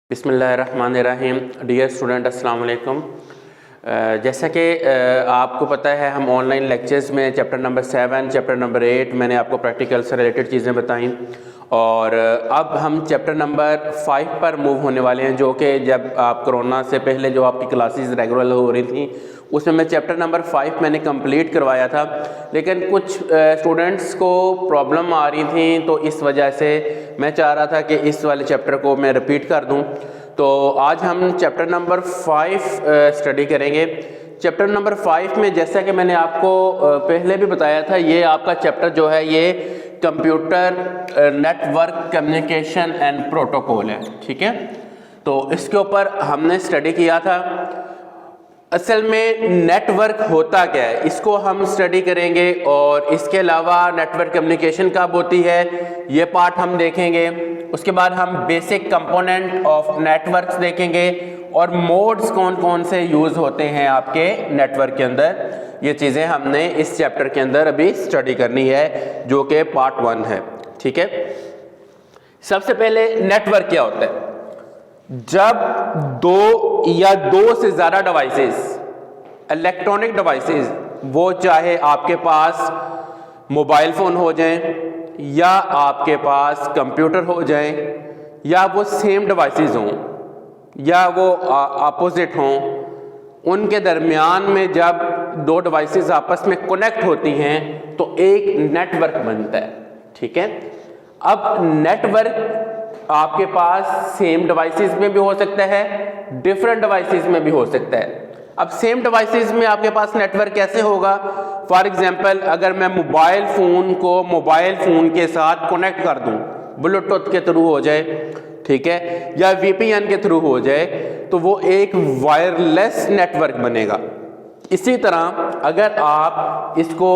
बिस्मिल्लाहिर्रहमानिर्रहीम। Dear student, अस्सलाम वालेकुम। जैसा कि आपको पता है, हम ऑनलाइन लेक्चर्स में चैप्टर नंबर 7, चैप्टर नंबर 8 मैंने आपको प्रैक्टिकल से रिलेटेड चीज़ें बताई और अब हम चैप्टर नंबर 5 पर मूव होने वाले हैं, जो कि जब आप कोरोना से पहले जो आपकी क्लासेस रेगुलर हो रही थी उसमें मैं चैप्टर नंबर 5 मैंने कंप्लीट करवाया था, लेकिन कुछ स्टूडेंट्स को प्रॉब्लम आ रही थी, तो इस वजह से मैं चाह रहा था कि इस वाले चैप्टर को मैं रिपीट कर दूं। तो आज हम चैप्टर नंबर 5 स्टडी करेंगे। चैप्टर नंबर 5 में जैसा कि मैंने आपको पहले भी बताया था, ये आपका चैप्टर जो है ये computer network communication and protocol है। ठीक है, तो इसके ऊपर हमने स्टडी किया था। असल में नेटवर्क होता क्या है, इसको हम स्टडी करेंगे और इसके अलावा नेटवर्क कम्युनिकेशन कब होती है ये पार्ट हम देखेंगे। उसके बाद हम बेसिक कंपोनेंट ऑफ नेटवर्क्स देखेंगे और मोड्स कौन कौन से यूज़ होते हैं आपके नेटवर्क के अंदर। ये चीज़ें हमने इस चैप्टर के अंदर अभी स्टडी करनी है, जो कि पार्ट 1 है। ठीक है, सबसे पहले नेटवर्क क्या होता है। जब दो या दो से ज़्यादा डिवाइसेस, इलेक्ट्रॉनिक डिवाइसेस, वो चाहे आपके पास मोबाइल फ़ोन हो जाएं या आपके पास कंप्यूटर हो जाएं या वो सेम डिवाइसेस हों या वो अपोजिट हों, उनके दरमियान में जब दो डिवाइसेस आपस में कनेक्ट होती हैं तो एक नेटवर्क बनता है। ठीक है, अब नेटवर्क आपके पास सेम डिवाइसेस में भी हो सकता है, डिफरेंट डिवाइसेस में भी हो सकता है। अब सेम डिवाइसेस में आपके पास नेटवर्क कैसे होगा। फॉर एग्जांपल, अगर मैं मोबाइल फ़ोन को मोबाइल फ़ोन के साथ कनेक्ट कर दूं, ब्लूटूथ के थ्रू हो जाए, ठीक है, या वीपीएन के थ्रू हो जाए, तो वो एक वायरलेस नेटवर्क बनेगा। इसी तरह अगर आप इसको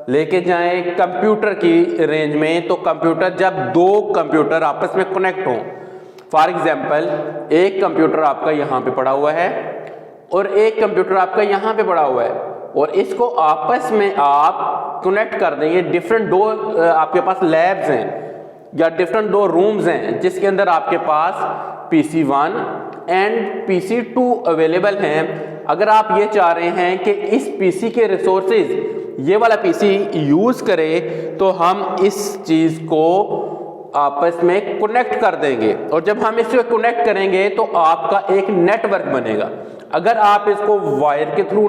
लेके जाएं कंप्यूटर की रेंज में, तो कंप्यूटर जब दो कंप्यूटर आपस में कनेक्ट हों, फॉर एग्जांपल एक कंप्यूटर आपका यहाँ पे पड़ा हुआ है और एक कंप्यूटर आपका यहाँ पे पड़ा हुआ है और इसको आपस में आप कनेक्ट कर देंगे। डिफरेंट दो आपके पास लैब्स हैं या डिफरेंट दो रूम्स हैं जिसके अंदर आपके पास PC1 एंड PC2 अवेलेबल हैं। अगर आप ये चाह रहे हैं कि इस PC के रिसोर्सेज ये वाला PC यूज करे, तो हम इस चीज को आपस में कनेक्ट कर देंगे और जब हम इसको कनेक्ट करेंगे तो आपका एक नेटवर्क बनेगा। अगर आप इसको वायर के थ्रू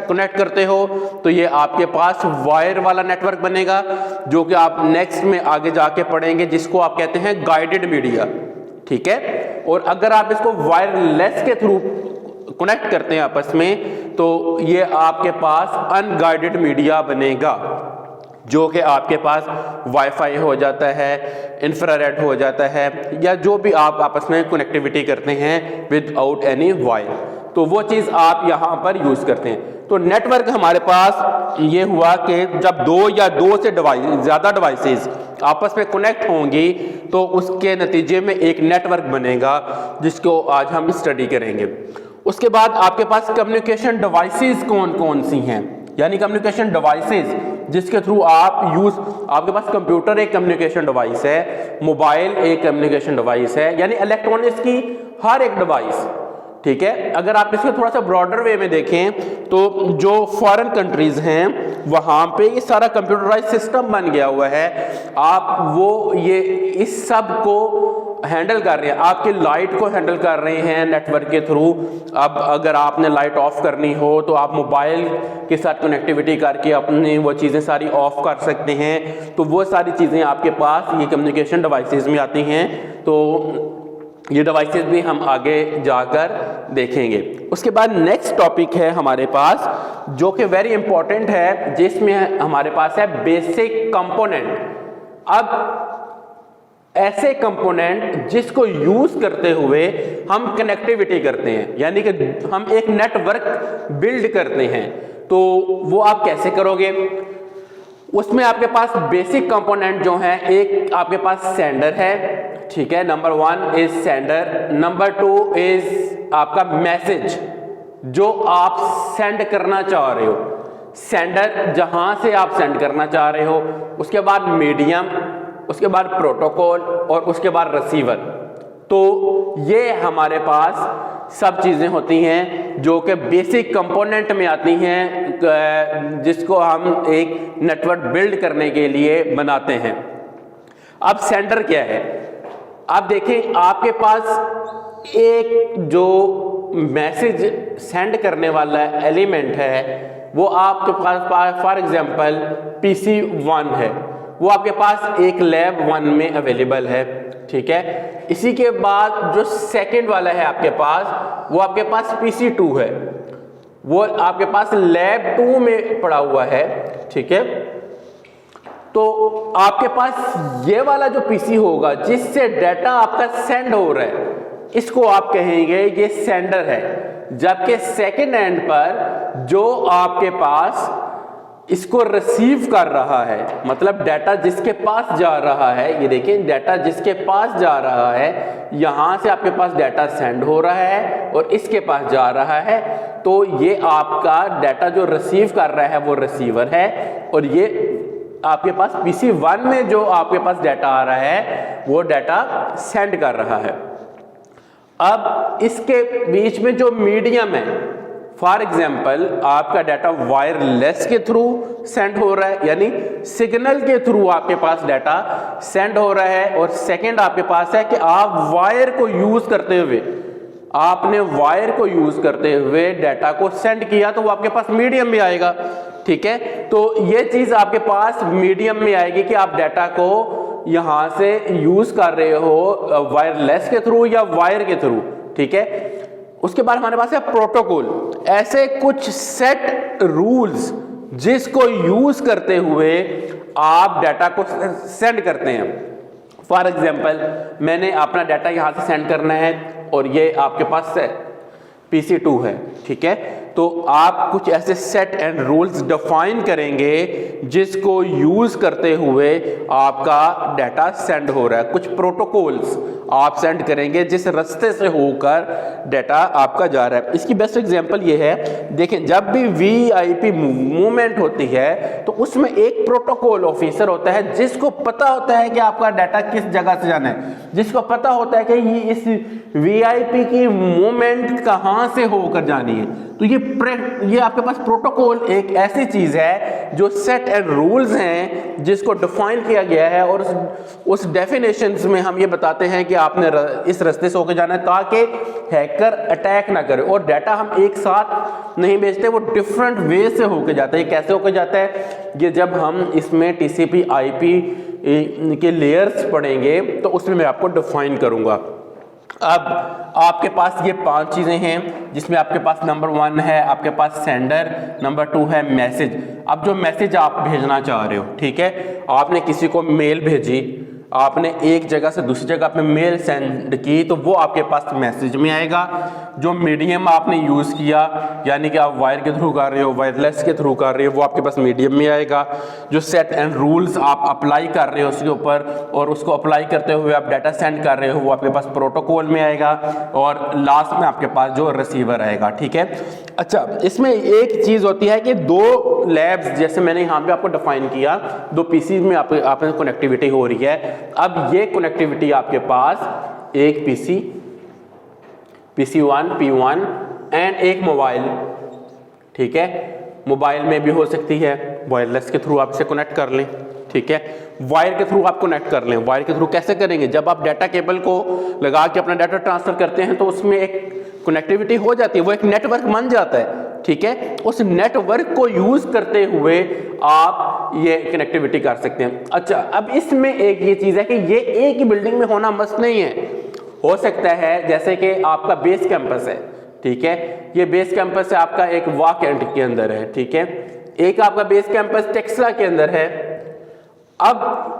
कनेक्ट करते हो तो ये आपके पास वायर वाला नेटवर्क बनेगा, जो कि आप नेक्स्ट में आगे जाके पढ़ेंगे, जिसको आप कहते हैं गाइडेड मीडिया। ठीक है, और अगर आप इसको वायरलेस के थ्रू कनेक्ट करते हैं आपस में, तो ये आपके पास अनगाइडेड मीडिया बनेगा, जो कि आपके पास वाईफाई हो जाता है, इंफ्रारेड हो जाता है, या जो भी आप आपस में कनेक्टिविटी करते हैं विदाउट एनी वायर, तो वो चीज़ आप यहाँ पर यूज़ करते हैं। तो नेटवर्क हमारे पास ये हुआ कि जब दो या दो से ज़्यादा डिवाइसेस आपस में कनेक्ट होंगी तो उसके नतीजे में एक नेटवर्क बनेगा, जिसको आज हम स्टडी करेंगे। उसके बाद आपके पास कम्युनिकेशन डिवाइसेस कौन कौन सी हैं, यानी कम्युनिकेशन डिवाइसेस जिसके थ्रू आप आपके पास कंप्यूटर एक कम्युनिकेशन डिवाइस है, मोबाइल एक कम्युनिकेशन डिवाइस है, यानी इलेक्ट्रॉनिक्स की हर एक डिवाइस। ठीक है, अगर आप इसको थोड़ा सा ब्रॉडर वे में देखें तो जो फॉरेन कंट्रीज हैं वहाँ पे ये सारा कंप्यूटराइज सिस्टम बन गया हुआ है। आप वो ये इस सब को हैंडल कर रहे हैं, आपकी लाइट को हैंडल कर रहे हैं नेटवर्क के थ्रू। अब अगर आपने लाइट ऑफ करनी हो तो आप मोबाइल के साथ कनेक्टिविटी करके अपनी वो चीज़ें सारी ऑफ कर सकते हैं। तो वो सारी चीज़ें आपके पास ये कम्युनिकेशन डिवाइसेस में आती हैं। तो ये डिवाइसेस भी हम आगे जाकर देखेंगे। उसके बाद नेक्स्ट टॉपिक है हमारे पास, जो कि वेरी इंपॉर्टेंट है, जिसमें हमारे पास है बेसिक कंपोनेंट। अब ऐसे कंपोनेंट जिसको यूज करते हुए हम कनेक्टिविटी करते हैं, यानी कि हम एक नेटवर्क बिल्ड करते हैं, तो वो आप कैसे करोगे। उसमें आपके पास बेसिक कंपोनेंट जो है, एक आपके पास सेंडर है, ठीक है, number 1 is sender, number 2 is आपका मैसेज जो आप सेंड करना चाह रहे हो, सेंडर जहां से आप सेंड करना चाह रहे हो। उसके बाद मीडियम, उसके बाद प्रोटोकॉल और उसके बाद रिसीवर। तो ये हमारे पास सब चीज़ें होती हैं जो कि बेसिक कंपोनेंट में आती हैं, जिसको हम एक नेटवर्क बिल्ड करने के लिए बनाते हैं। अब सेंडर क्या है? आप देखें, आपके पास एक जो मैसेज सेंड करने वाला एलिमेंट है वो आपके पास फॉर एग्जांपल PC1 है, वो आपके पास एक लैब 1 में अवेलेबल है, ठीक है। इसी के बाद जो सेकंड वाला है आपके पास, वो आपके पास PC2 है, वो आपके पास लैब 2 में पड़ा हुआ है, ठीक है। तो आपके पास ये वाला जो पीसी होगा जिससे डाटा आपका सेंड हो रहा है, इसको आप कहेंगे ये सेंडर है, जबकि सेकंड एंड पर जो आपके पास इसको रिसीव कर रहा है, मतलब डाटा जिसके पास जा रहा है, ये देखिए डाटा जिसके पास जा रहा है, यहां से आपके पास डाटा सेंड हो रहा है और इसके पास जा रहा है, तो ये आपका डाटा जो रिसीव कर रहा है वो रिसीवर है, और ये आपके पास PC1 में जो आपके पास डाटा आ रहा है वो डाटा सेंड कर रहा है। अब इसके बीच में जो मीडियम है, फॉर एग्जाम्पल आपका डाटा वायरलेस के थ्रू सेंड हो रहा है, यानी सिग्नल के थ्रू आपके पास डाटा सेंड हो रहा है, और सेकंड आपके पास है कि आप वायर को यूज करते हुए, आपने वायर को यूज करते हुए डाटा को सेंड किया, तो वो आपके पास मीडियम में आएगा, ठीक है। तो ये चीज आपके पास मीडियम में आएगी कि आप डाटा को यहां से यूज कर रहे हो वायरलेस के थ्रू या वायर के थ्रू, ठीक है। उसके बाद हमारे पास है प्रोटोकॉल, ऐसे कुछ सेट रूल्स जिसको यूज करते हुए आप डाटा को सेंड करते हैं। फॉर एग्जाम्पल मैंने अपना डाटा यहां से सेंड करना है और ये आपके पास PC2 है, ठीक है। तो आप कुछ ऐसे सेट एंड रूल्स डिफाइन करेंगे जिसको यूज करते हुए आपका डाटा सेंड हो रहा है, कुछ प्रोटोकॉल्स आप सेंड करेंगे जिस रास्ते से होकर डाटा आपका जा रहा है। इसकी बेस्ट एग्जांपल ये है, देखें जब भी VIP मूवमेंट होती है तो उसमें एक प्रोटोकॉल ऑफिसर होता है जिसको पता होता है कि आपका डाटा किस जगह से जाना है, जिसको पता होता है कि ये इस VIP की मूवमेंट कहां से होकर जानी है। तो ये आपके पास प्रोटोकॉल एक ऐसी चीज है जो सेट एंड रूल्स हैं जिसको डिफाइन किया गया है, और उस डेफिनेशंस में हम ये बताते हैं कि आपने इस रास्ते से होकर जाना है ताकि हैकर अटैक ना करे, और डाटा हम एक साथ नहीं भेजते, वो डिफरेंट वे से होकर जाता है। ये कैसे होकर जाता है, ये जब हम इसमें TCP/IP के लेयर्स पढ़ेंगे तो उसमें मैं आपको डिफाइन करूंगा। अब आपके पास ये 5 चीजें हैं जिसमें आपके पास नंबर 1 है आपके पास सेंडर, नंबर 2 है मैसेज। अब जो मैसेज आप भेजना चाह रहे हो, ठीक है, आपने किसी को मेल भेजी, आपने एक जगह से दूसरी जगह पे मेल सेंड की, तो वो आपके पास मैसेज में आएगा। जो मीडियम आपने यूज़ किया, यानी कि आप वायर के थ्रू कर रहे हो, वायरलेस के थ्रू कर रहे हो, वो आपके पास मीडियम में आएगा। जो सेट एंड रूल्स आप अप्लाई कर रहे हो उसके ऊपर, और उसको अप्लाई करते हुए आप डाटा सेंड कर रहे हो, वो आपके पास प्रोटोकॉल में आएगा, और लास्ट में आपके पास जो रिसीवर आएगा, ठीक है। अच्छा, इसमें एक चीज़ होती है कि 2 लैब्स, जैसे मैंने यहाँ पे आपको डिफाइन किया, 2 पीसी में आपने कनेक्टिविटी हो रही है। अब ये कनेक्टिविटी आपके पास एक PC1 P1 एंड एक मोबाइल, ठीक है, मोबाइल में भी हो सकती है, वायरलेस के थ्रू आप इसे कनेक्ट कर लें, ठीक है, वायर के थ्रू आप कनेक्ट कर लें। वायर के थ्रू कैसे करेंगे, जब आप डाटा केबल को लगा के अपना डाटा ट्रांसफर करते हैं तो उसमें एक कनेक्टिविटी हो जाती है, वो एक नेटवर्क बन जाता है, ठीक है। उस नेटवर्क को यूज करते हुए आप ये कनेक्टिविटी कर सकते हैं। अच्छा, अब इसमें एक ये चीज है कि ये एक ही बिल्डिंग में होना मस्ट नहीं है, हो सकता है जैसे कि आपका बेस कैंपस है, ठीक है, ये बेस कैंपस है आपका एक वॉक एंड के अंदर है, ठीक है, एक आपका बेस कैंपस टेक्सला के अंदर है। अब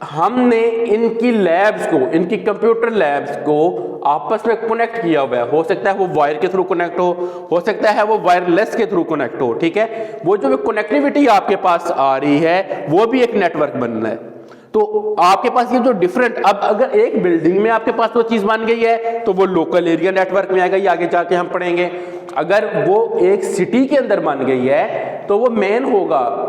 हमने इनकी लैब्स को, इनकी कंप्यूटर लैब्स को आपस में कनेक्ट किया हुआ है, हो सकता है वो वायर के थ्रू कनेक्ट हो सकता है वो वायरलेस के थ्रू कनेक्ट हो, ठीक है। वो जो कनेक्टिविटी आपके पास आ रही है वो भी एक नेटवर्क बनना है। तो आपके पास ये जो डिफरेंट, अब अगर एक बिल्डिंग में आपके पास वो चीज बन गई है तो वो लोकल एरिया नेटवर्क में आएगा, ये आगे जाके हम पढ़ेंगे। अगर वो एक सिटी के अंदर बन गई है तो वो मेन होगा,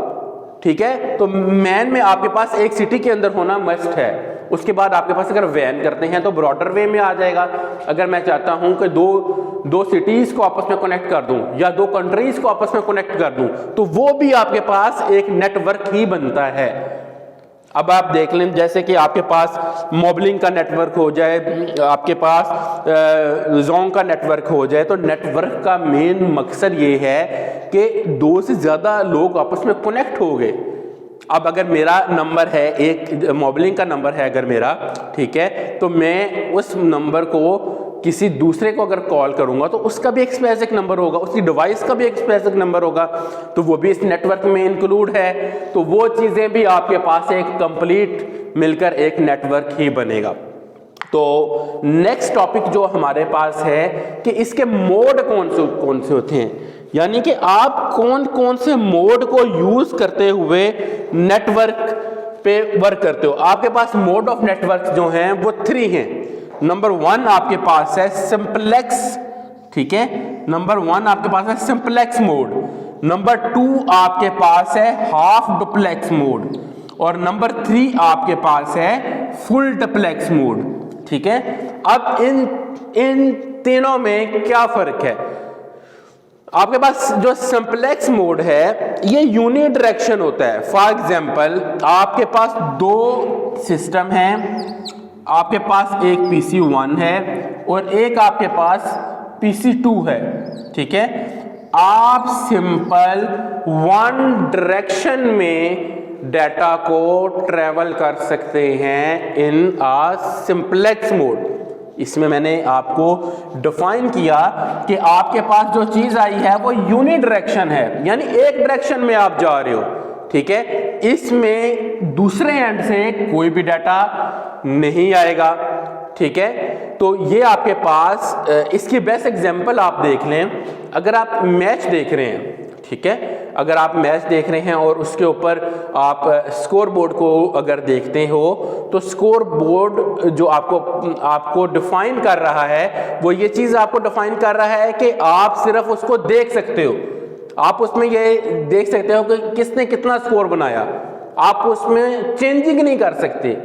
ठीक है। तो मैन में आपके पास एक सिटी के अंदर होना मस्ट है, उसके बाद आपके पास अगर वैन करते हैं तो ब्रॉडर वे में आ जाएगा। अगर मैं चाहता हूं कि दो सिटीज को आपस में कनेक्ट कर दूं या दो कंट्रीज को आपस में कनेक्ट कर दूं, तो वो भी आपके पास एक नेटवर्क ही बनता है। अब आप देख लें, जैसे कि आपके पास मोबलिंग का नेटवर्क हो जाए, आपके पास जोंग का नेटवर्क हो जाए, तो नेटवर्क का मेन मकसद ये है कि दो से ज़्यादा लोग आपस में कनेक्ट हो गए। अब अगर मेरा नंबर है, एक मोबलिंग का नंबर है अगर मेरा, ठीक है, तो मैं उस नंबर को किसी दूसरे को अगर कॉल करूंगा तो उसका भी एक स्पेसिफिक नंबर होगा, उसकी डिवाइस का भी एक स्पेसिफिक नंबर होगा, तो वो भी इस नेटवर्क में इंक्लूड है। तो वो चीज़ें भी आपके पास एक कंप्लीट मिलकर एक नेटवर्क ही बनेगा। तो नेक्स्ट टॉपिक जो हमारे पास है कि इसके मोड कौन से होते हैं, यानी कि आप कौन कौन से मोड को यूज करते हुए नेटवर्क पे वर्क करते हो। आपके पास मोड ऑफ नेटवर्क जो हैं वो 3 हैं। नंबर 1 आपके पास है सिंपलेक्स, ठीक है, नंबर 1 आपके पास है सिंपलेक्स मोड। नंबर 2 आपके पास है हाफ डुप्लेक्स मोड और नंबर 3 आपके पास है फुल डुप्लेक्स मोड, ठीक है। अब इन तीनों में क्या फर्क है? आपके पास जो सिंपलेक्स मोड है ये यूनि डायरेक्शन होता है। फॉर एग्जांपल आपके पास 2 सिस्टम हैं, आपके पास एक PC1 है और एक आपके पास PC2 है, ठीक है। आप सिंपल 1 डायरेक्शन में डाटा को ट्रेवल कर सकते हैं इन आ सिंपलेक्स मोड। इसमें मैंने आपको डिफाइन किया कि आपके पास जो चीज आई है वो यूनि डायरेक्शन है, यानी एक डायरेक्शन में आप जा रहे हो, ठीक है। इसमें दूसरे एंड से कोई भी डाटा नहीं आएगा, ठीक है। तो ये आपके पास इसकी बेस्ट एग्जांपल आप देख लें, अगर आप मैच देख रहे हैं, ठीक है, अगर आप मैच देख रहे हैं और उसके ऊपर आप स्कोर बोर्ड को अगर देखते हो तो स्कोर बोर्ड जो आपको डिफाइन कर रहा है वो ये चीज़ आपको डिफाइन कर रहा है कि आप सिर्फ उसको देख सकते हो, आप उसमें ये देख सकते हो कि किसने कितना स्कोर बनाया, आप उसमें चेंजिंग नहीं कर सकते,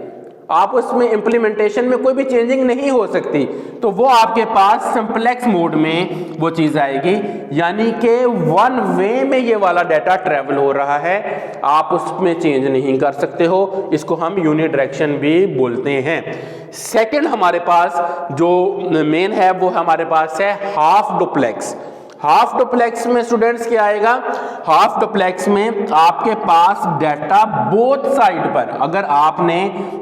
आप उसमें इंप्लीमेंटेशन में कोई भी चेंजिंग नहीं हो सकती। तो वो आपके पास सिंपलेक्स मोड में वो चीज़ आएगी, यानी कि 1 वे में ये वाला डाटा ट्रेवल हो रहा है, आप उसमें चेंज नहीं कर सकते हो। इसको हम यूनि डायरेक्शन भी बोलते हैं। सेकंड हमारे पास जो मेन है वो हमारे पास है हाफ डुप्लेक्स। हाफ डुप्लेक्स में स्टूडेंट्स क्या आएगा? हाफ डुप्लेक्स में आपके पास डाटा बोथ साइड पर, अगर आपने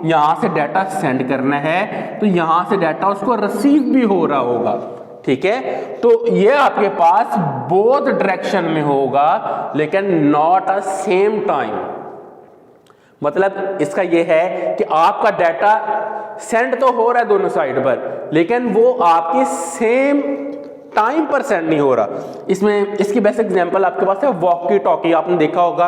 यहां से डाटा सेंड करना है तो यहां से डाटा उसको रिसीव भी हो रहा होगा, ठीक है। तो ये आपके पास बोथ डायरेक्शन में होगा लेकिन नॉट अ सेम टाइम। मतलब इसका ये है कि आपका डाटा सेंड तो हो रहा है दोनों साइड पर, लेकिन वो आपकी सेम टाइम पर सेंड नहीं हो रहा। इसमें इसकी बेस्ट एग्जांपल आपके पास है वॉकी टॉकी। आपने देखा होगा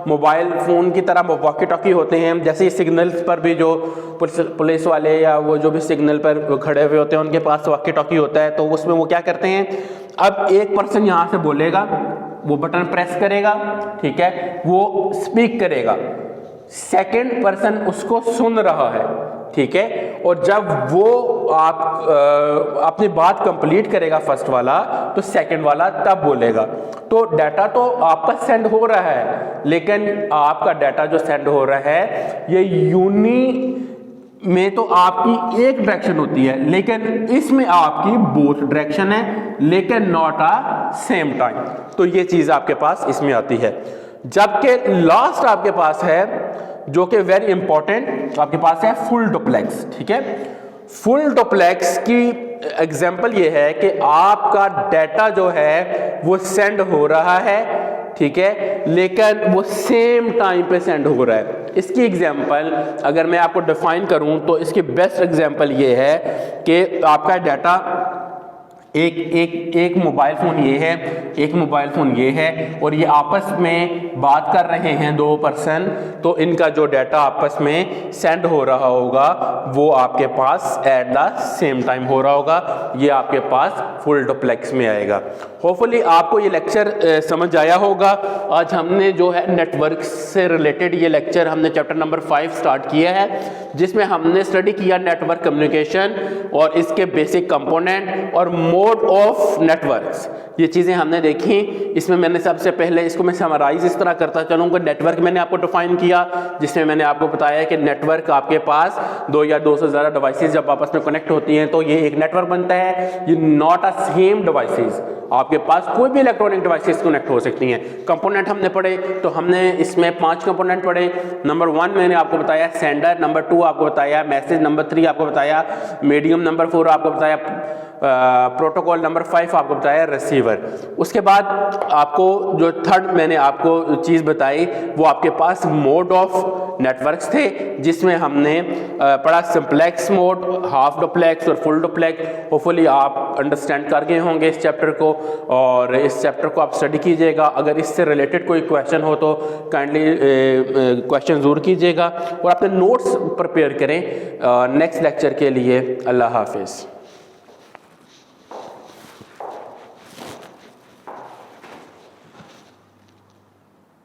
मोबाइल फोन की तरह वॉकी टॉकी होते हैं, जैसे सिग्नल्स पर भी जो पुलिस वाले या वो जो भी सिग्नल पर खड़े हुए होते हैं उनके पास वॉकी टॉकी होता है। तो उसमें वो क्या करते हैं, अब एक पर्सन यहाँ से बोलेगा, वो बटन प्रेस करेगा, ठीक है, वो स्पीक करेगा, सेकेंड पर्सन उसको सुन रहा है, ठीक है, और जब वो आप अपनी बात कंप्लीट करेगा फर्स्ट वाला तो सेकंड वाला तब बोलेगा। तो डाटा तो आपका सेंड हो रहा है, लेकिन आपका डाटा जो सेंड हो रहा है ये यूनि में तो आपकी एक डायरेक्शन होती है, लेकिन इसमें आपकी बोथ डायरेक्शन है लेकिन नॉट अ सेम टाइम। तो ये चीज आपके पास इसमें आती है। जबकि लास्ट आपके पास है जो कि वेरी इंपॉर्टेंट, आपके पास है फुल डुप्लेक्स, ठीक है। फुल डुप्लेक्स की एग्जांपल ये है कि आपका डाटा जो है वो सेंड हो रहा है, ठीक है, लेकिन वो सेम टाइम पे सेंड हो रहा है। इसकी एग्जांपल अगर मैं आपको डिफाइन करूं तो इसकी बेस्ट एग्जांपल ये है कि आपका डाटा एक मोबाइल फ़ोन ये है, एक मोबाइल फ़ोन ये है, और ये आपस में बात कर रहे हैं दो पर्सन, तो इनका जो डाटा आपस में सेंड हो रहा होगा वो आपके पास एट द सेम टाइम हो रहा होगा, ये आपके पास फुल डुप्लेक्स में आएगा। होपफुली आपको ये लेक्चर समझ आया होगा। आज हमने जो है नेटवर्क से रिलेटेड ये लेक्चर हमने चैप्टर नंबर 5 स्टार्ट किया है, जिसमें हमने स्टडी किया नेटवर्क कम्युनिकेशन और इसके बेसिक कंपोनेंट और मोड ऑफ नेटवर्क्स, ये चीज़ें हमने देखी। इसमें मैंने सबसे पहले इसको मैं समराइज इस तरह करता चलूँगा। नेटवर्क मैंने आपको डिफाइन किया, जिसमें मैंने आपको बताया कि नेटवर्क आपके पास दो या दो से ज़्यादा डिवाइसेस जब आपस में कनेक्ट होती हैं तो ये एक नेटवर्क बनता है। ये नॉट अ सेम डिवाइसेस, आपके पास कोई भी इलेक्ट्रॉनिक डिवाइसेस कनेक्ट हो सकती हैं। कंपोनेंट हमने पढ़े, तो हमने इसमें 5 कंपोनेंट पढ़े। नंबर 1 मैंने आपको बताया सेंडर, नंबर 2 आपको बताया मैसेज, नंबर 3 आपको बताया मीडियम, नंबर 4 आपको बताया प्रोटोकॉल, नंबर 5 आपको बताया रिसीवर। उसके बाद आपको जो थर्ड मैंने आपको चीज़ बताई वो आपके पास मोड ऑफ नेटवर्क्स थे, जिसमें हमने पढ़ा सिंप्लेक्स मोड, हाफ डुप्लेक्स और फुल डुप्लेक्स। होपफुली आप अंडरस्टैंड कर गए होंगे इस चैप्टर को, और इस चैप्टर को आप स्टडी कीजिएगा। अगर इससे रिलेटेड कोई क्वेश्चन हो तो काइंडली क्वेश्चन ज़रूर कीजिएगा और अपने नोट्स प्रिपेयर करें नेक्स्ट लेक्चर के लिए। अल्लाह हाफिज़।